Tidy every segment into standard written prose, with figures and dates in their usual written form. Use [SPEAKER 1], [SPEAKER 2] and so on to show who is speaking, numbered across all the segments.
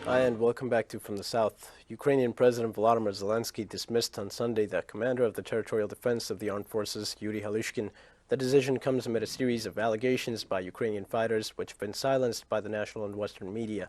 [SPEAKER 1] Hi, and welcome back to From the South. Ukrainian President Volodymyr Zelensky dismissed on Sunday the commander of the Territorial Defense of the Armed Forces, Yuri Halushkin. The decision comes amid a series of allegations by Ukrainian fighters, which have been silenced by the national and Western media.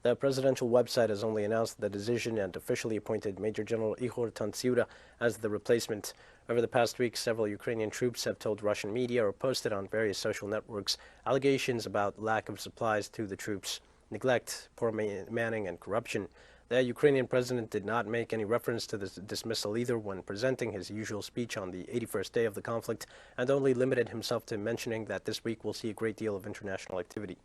[SPEAKER 1] The presidential website has only announced the decision and officially appointed Major General Ihor Tantsiura as the replacement. Over the past week, several Ukrainian troops have told Russian media or posted on various social networks allegations about lack of supplies to the troops, neglect, poor manning, and corruption. The Ukrainian president did not make any reference to this dismissal either when presenting his usual speech on the 81st day of the conflict, and only limited himself to mentioning that this week will see a great deal of international activity.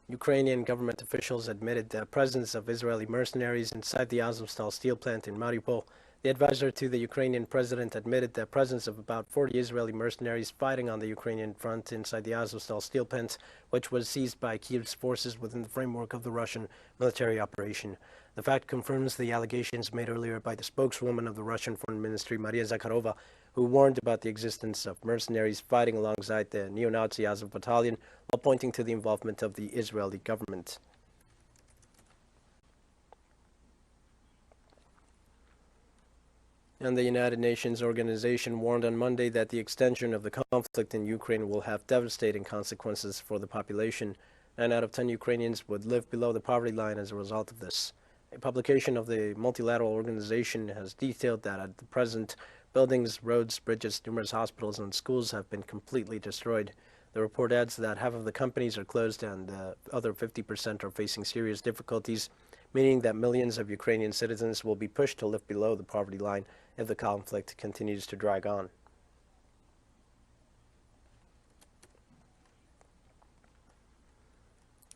[SPEAKER 1] Ukrainian government officials admitted the presence of Israeli mercenaries inside the Azovstal steel plant in Mariupol. The advisor to the Ukrainian president admitted the presence of about 40 Israeli mercenaries fighting on the Ukrainian front inside the Azovstal steel plant, which was seized by Kyiv's forces within the framework of the Russian military operation. The fact confirms the allegations made earlier by the spokeswoman of the Russian Foreign Ministry, Maria Zakharova, who warned about the existence of mercenaries fighting alongside the neo-Nazi Azov battalion, while pointing to the involvement of the Israeli government. And the United Nations organization warned on Monday that the extension of the conflict in Ukraine will have devastating consequences for the population. 9 out of 10 Ukrainians would live below the poverty line as a result of this. A publication of the multilateral organization has detailed that at the present, buildings, roads, bridges, numerous hospitals, and schools have been completely destroyed. The report adds that half of the companies are closed and the other 50% are facing serious difficulties, meaning that millions of Ukrainian citizens will be pushed to live below the poverty line if the conflict continues to drag on.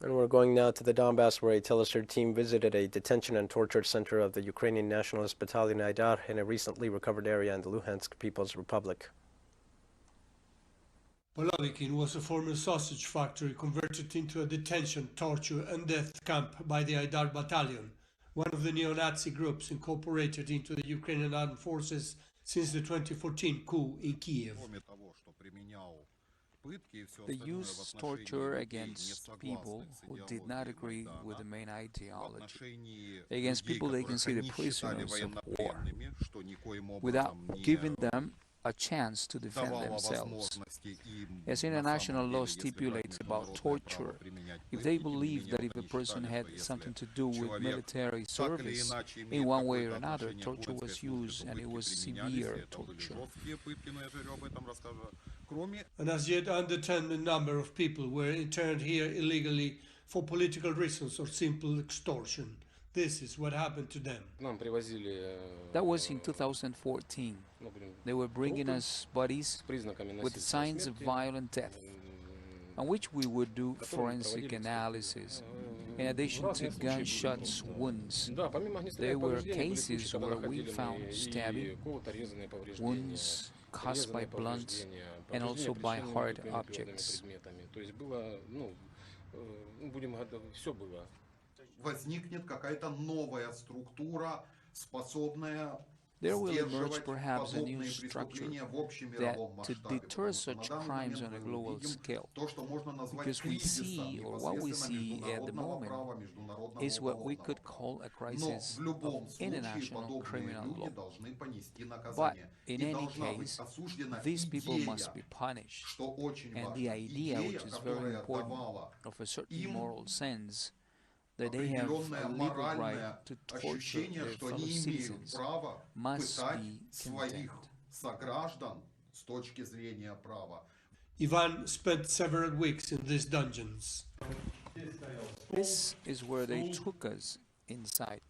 [SPEAKER 1] And we're going now to the Donbass, where a Telesur team visited a detention and torture center of the Ukrainian Nationalist Battalion Aidar in a recently recovered area in the Luhansk People's Republic.
[SPEAKER 2] Polovikin was a former sausage factory converted into a detention, torture and death camp by the Aidar Battalion, one of the neo-Nazi groups incorporated into the Ukrainian armed forces since the 2014 coup in Kiev.
[SPEAKER 3] They used torture against people who did not agree with the main ideology, against people they considered prisoners of war, without giving them a chance to defend themselves. As international law stipulates about torture, if they believed that if a person had something to do with military service in one way or another, torture was used, and it was severe torture.
[SPEAKER 2] An as yet undetermined number of people were interned here illegally for political reasons or simple extortion. This is what happened to them.
[SPEAKER 3] That was in 2014. They were bringing us bodies with signs of violent death, on which we would do forensic analysis. In addition to gunshots wounds, there were cases where we found stabbing, wounds caused by blunt and also by hard objects. There will emerge perhaps a new structure that to deter such crimes on a global scale, because we see, or what we see at the moment, is what we could call a crisis of international criminal law. But in any case, these people must be punished, and the idea, which is very important, of a certain moral sense, that they have a legal right to torture their fellow citizens, must be condemned.
[SPEAKER 2] Ivan spent several weeks in these dungeons.
[SPEAKER 3] This is where they took us inside.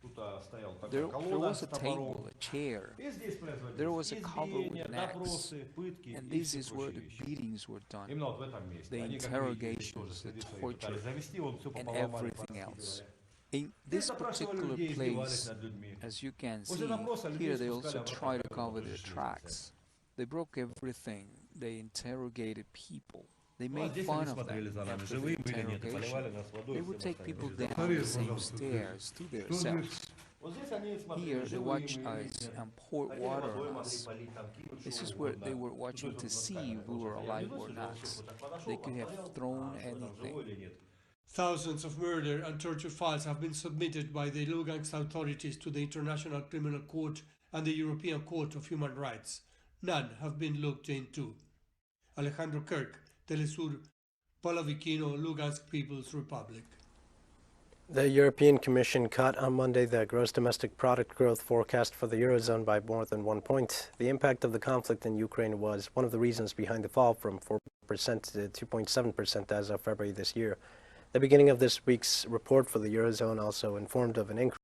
[SPEAKER 3] There was a table, a chair, there was a cover with an axe, and this is where the beatings were done, the interrogations, the torture, and everything else. In this particular place, as you can see, here they also try to cover their tracks. They broke everything, they interrogated people. They made fun of them after the interrogation. They would take people down the same stairs to their cells. Here, they watch us and pour water on us. This is where they were watching to see if we were alive or not. They could have thrown anything.
[SPEAKER 2] Thousands of murder and torture files have been submitted by the Lugansk authorities to the International Criminal Court and the European Court of Human Rights. None have been looked into. Alejandro Kirk, Telesur, Palavikino, Lugansk People's Republic.
[SPEAKER 1] The European Commission cut on Monday the gross domestic product growth forecast for the Eurozone by more than 1 point. The impact of the conflict in Ukraine was one of the reasons behind the fall from 4% to 2.7% as of February this year. The beginning of this week's report for the Eurozone also informed of an increase